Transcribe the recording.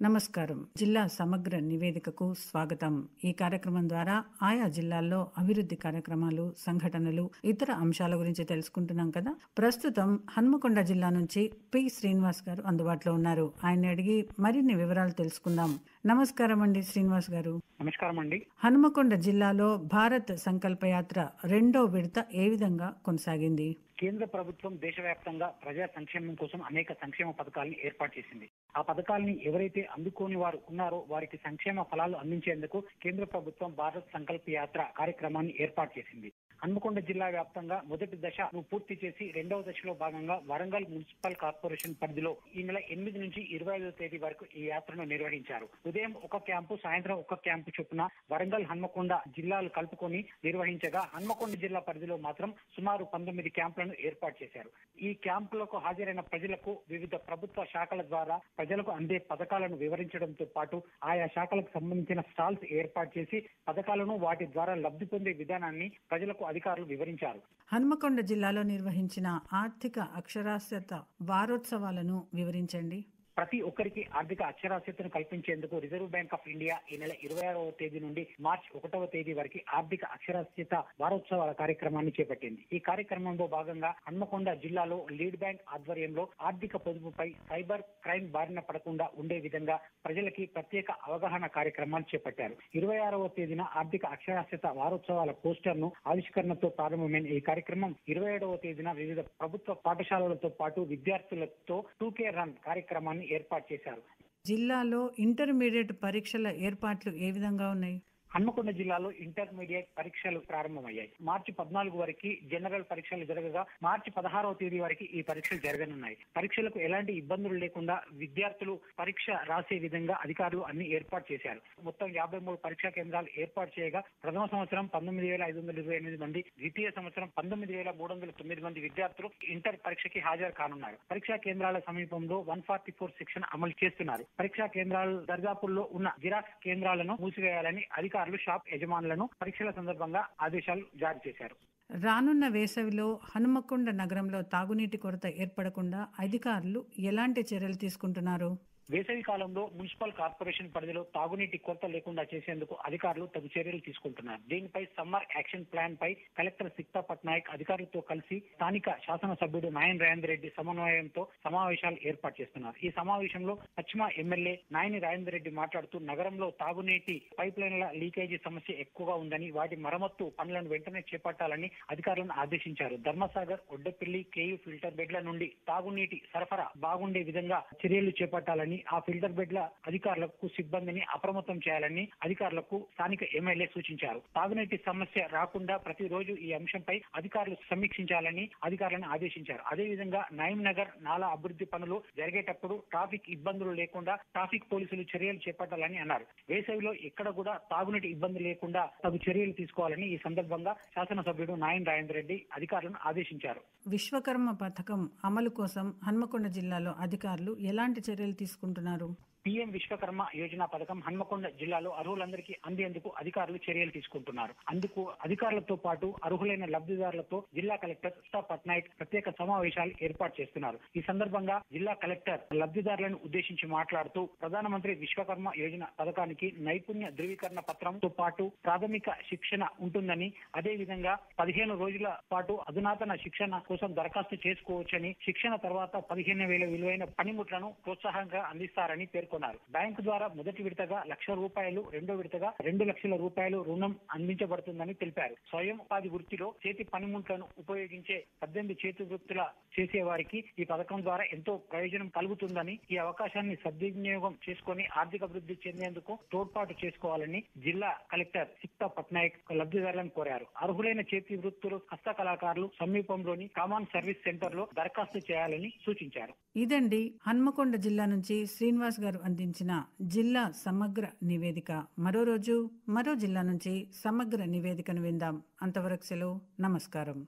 నమస్కారం. జిల్లా సమగ్ర నివేదికకు స్వాగతం. ఈ కార్యక్రమం ద్వారా ఆయా జిల్లాల్లో అభివృద్ధి కార్యక్రమాలు, సంఘటనలు, ఇతర అంశాల గురించి తెలుసుకుంటున్నాం కదా. ప్రస్తుతం హన్మకొండ జిల్లా నుంచి పి. శ్రీనివాస్ గారు అందుబాటులో ఉన్నారు. ఆయన్ని అడిగి మరిన్ని వివరాలు తెలుసుకుందాం. నమస్కారం అండి శ్రీనివాస్ గారు. నమస్కారం అండి. హన్మకొండ జిల్లాలో భారత్ సంకల్పయాత్ర రెండో విడత ఏ విధంగా కొనసాగింది? కేంద్ర ప్రభుత్వం దేశవ్యాప్తంగా ప్రజా సంక్షేమం కోసం అనేక సంక్షేమ పథకాలను ఏర్పాటు చేసింది. ఆ పథకాలని ఎవరైతే అందుకోని వారు ఉన్నారో వారికి సంక్షేమ ఫలాలు అందించేందుకు కేంద్ర ప్రభుత్వం భారత్ సంకల్ప యాత్ర కార్యక్రమాన్ని ఏర్పాటు చేసింది. హన్మకొండ జిల్లా వ్యాప్తంగా మొదటి దశను పూర్తి చేసి రెండవ దశలో భాగంగా వరంగల్ మున్సిపల్ కార్పొరేషన్ పరిధిలో ఈ నెల 8 నుంచి 25వ తేదీ వరకు ఈ యాత్రను నిర్వహించారు. ఉదయం ఒక క్యాంపు, సాయంత్రం ఒక క్యాంపు చొప్పున వరంగల్, హన్మకొండ జిల్లాలు కలుపుకొని నిర్వహించగా హన్మకొండ జిల్లా పరిధిలో మాత్రం సుమారు 19 క్యాంపులను ఏర్పాటు చేశారు. ఈ క్యాంపులకు హాజరైన ప్రజలకు వివిధ ప్రభుత్వ శాఖల ద్వారా ప్రజలకు అందే పథకాలను వివరించడంతో పాటు ఆయా శాఖలకు సంబంధించిన స్టాల్స్ ఏర్పాటు చేసి పథకాలను వాటి ద్వారా లబ్ధి పొందే విధానాన్ని ప్రజలకు అధికారులు వివరించారు. హన్మకొండ జిల్లాలో నిర్వహించిన ఆర్థిక అక్షరాస్యత వారోత్సవాలను వివరించండి. ప్రతి ఒక్కరికి ఆర్థిక అక్షరాస్యతను కల్పించేందుకు రిజర్వ్ బ్యాంక్ ఆఫ్ ఇండియా ఈ నెల 26వ తేదీ నుండి మార్చి 1వ తేదీ వరకు ఆర్థిక అక్షరాస్యత వారోత్సవాల కార్యక్రమాన్ని చేపట్టింది. ఈ కార్యక్రమంలో భాగంగా హన్మకొండ జిల్లాలో లీడ్ బ్యాంక్ ఆధ్వర్యంలో ఆర్థిక పొదుపుపై సైబర్ క్రైమ్ బారిన పడకుండా ఉండే విధంగా ప్రజలకి ప్రత్యేక అవగాహన కార్యక్రమాలు చేపట్టారు. 26వ తేదీన ఆర్థిక అక్షరాస్యత వారోత్సవాల పోస్టర్ ను ఆవిష్కరణతో ప్రారంభమైన ఈ కార్యక్రమం 27వ తేదీన వివిధ ప్రభుత్వ పాఠశాలలతో పాటు విద్యార్థులతో 2K రన్ కార్యక్రమాన్ని ఏర్పాటు చేశారు. జిల్లాలో ఇంటర్మీడియట్ పరీక్షల ఏర్పాట్లు ఏ విధంగా ఉన్నాయి? హన్మకొండ జిల్లాలో ఇంటర్మీడియట్ పరీక్షలు ప్రారంభమయ్యాయి. మార్చి 14 వరకు జనరల్ పరీక్షలు జరగగా మార్చి 16వ తేదీ వరకు ఈ పరీక్షలు జరగనున్నాయి. పరీక్షలకు ఎలాంటి ఇబ్బందులు లేకుండా విద్యార్థులు పరీక్ష రాసే విధంగా అధికారులు అన్ని ఏర్పాటు చేశారు. మొత్తం 53 పరీక్షా కేంద్రాలు ఏర్పాటు చేయగా ప్రథమ సంవత్సరం 19,528 మంది, ద్వితీయ సంవత్సరం 19,309 మంది విద్యార్థులు ఇంటర్ పరీక్షకి హాజరు కానున్నారు. పరీక్షా కేంద్రాల సమీపంలో 144 సెక్షన్ అమలు చేస్తున్నారు. పరీక్షా కేంద్రాలు దర్దాపుల్లో ఉన్న జిరాక్స్ కేంద్రాలను మూసివేయాలని అధికారులు షాప్ యజమానులను పరీక్షల సందర్భంగా ఆదేశాలు జారీ చేశారు. రానున్న వేసవిలో హనుమకొండ నగరంలో తాగునీటి కొరత ఏర్పడకుండా అధికారులు ఎలాంటి చర్యలు తీసుకుంటున్నారు? వేసవి కాలంలో మున్సిపల్ కార్పొరేషన్ పరిధిలో తాగునీటి కొరత లేకుండా చేసేందుకు అధికారులు తగు చర్యలు తీసుకుంటున్నారు. దీనిపై సమ్మర్ యాక్షన్ ప్లాన్ పై కలెక్టర్ సిక్తా పట్నాయక్ అధికారులతో కలిసి స్థానిక శాసనసభ్యుడు నాయని రాజేందర్ రెడ్డి సమన్వయంతో సమావేశాలు ఏర్పాటు చేస్తున్నారు. ఈ సమావేశంలో పశ్చిమ ఎమ్మెల్యే నాయని రాజేందర్ రెడ్డి మాట్లాడుతూ నగరంలో తాగునీటి పైప్ లైన్ల లీకేజీ సమస్య ఎక్కువగా ఉందని, వాటి మరమ్మత్తు పనులను వెంటనే చేపట్టాలని అధికారులను ఆదేశించారు. ధర్మసాగర్, ఒడ్డపల్లి, కేయూ ఫిల్టర్ బెడ్ల నుండి తాగునీటి సరఫరా బాగుండే విధంగా చర్యలు చేపట్టాలని, ఆ ఫిల్టర్ బెడ్ల అధికారులకు సిబ్బందిని అప్రమత్తం చేయాలని అధికారులకు స్థానిక ఎమ్మెల్యే సూచించారు. తాగునీటి సమస్య రాకుండా ప్రతిరోజు ఈ అంశంపై అధికారులు సమీక్షించాలని అధికారులను ఆదేశించారు. అదేవిధంగా నయం నగర్ నాలా అభివృద్ధి పనులు జరిగేటప్పుడు ట్రాఫిక్ ఇబ్బందులు లేకుండా ట్రాఫిక్ పోలీసులు చర్యలు చేపట్టాలని అన్నారు. వేసవిలో ఎక్కడ కూడా తాగునీటి ఇబ్బంది లేకుండా తగు చర్యలు తీసుకోవాలని ఈ సందర్భంగా శాసనసభ్యుడు నాయని రాజేందర్ రెడ్డి అధికారులను ఆదేశించారు. విశ్వకర్మ పథకం అమలు కోసం హన్మకొండ జిల్లాలో అధికారులు ఎలాంటి చర్యలు తీసుకుంటున్నారు? పీఎం విశ్వకర్మ యోజన పథకం హన్మకొండ జిల్లాలో అర్హులందరికీ అందేందుకు అధికారులు చర్యలు తీసుకుంటున్నారు. అందుకు అధికారులతో పాటు అర్హులైన లబ్ధిదారులతో జిల్లా కలెక్టర్ సిక్తా పట్నాయక్ ప్రత్యేక సమావేశాలు ఏర్పాటు చేస్తున్నారు. ఈ సందర్భంగా జిల్లా కలెక్టర్ లబ్ధిదారులను ఉద్దేశించి మాట్లాడుతూ ప్రధానమంత్రి విశ్వకర్మ యోజన పథకానికి నైపుణ్య ధృవీకరణ పత్రంతో పాటు ప్రాథమిక శిక్షణ ఉంటుందని, అదే విధంగా 15 రోజుల పాటు అధునాతన శిక్షణ కోసం దరఖాస్తు చేసుకోవచ్చని, శిక్షణ తర్వాత 15,000 విలువైన పనిముట్లను ప్రోత్సాహంగా అందిస్తారని పేర్కొన్నారు. బ్యాంకు ద్వారా మొదటి విడతగా ₹1,00,000, రెండో విడతగా ₹2,00,000 రుణం అందించబడుతుందని తెలిపారు. స్వయం ఉపాధి వృత్తిలో చేతి పనిముట్లను ఉపయోగించే 18 చేతి వృత్తుల చేసే వారికి ఈ పథకం ద్వారా ఎంతో ప్రయోజనం కలుగుతుందని, ఈ అవకాశాన్ని సద్వినియోగం చేసుకుని ఆర్థిక అభివృద్ధి చెందేందుకు తోడ్పాటు చేసుకోవాలని జిల్లా కలెక్టర్ సిక్తా పట్నాయక్ లబ్ధిదారులను కోరారు. అర్హులైన చేతి వృత్తులు హస్తకళాకారులు సమీపంలోని కామన్ సర్వీస్ సెంటర్ లో దరఖాస్తు చేయాలని సూచించారు. ఇదండి హన్మకొండ జిల్లా నుంచి శ్రీనివాస్ గారు అందించిన జిల్లా సమగ్ర నివేదిక. మరో రోజు మరో జిల్లా నుంచి సమగ్ర నివేదికను విందాం. అంతవరకు సెలవు. నమస్కారం.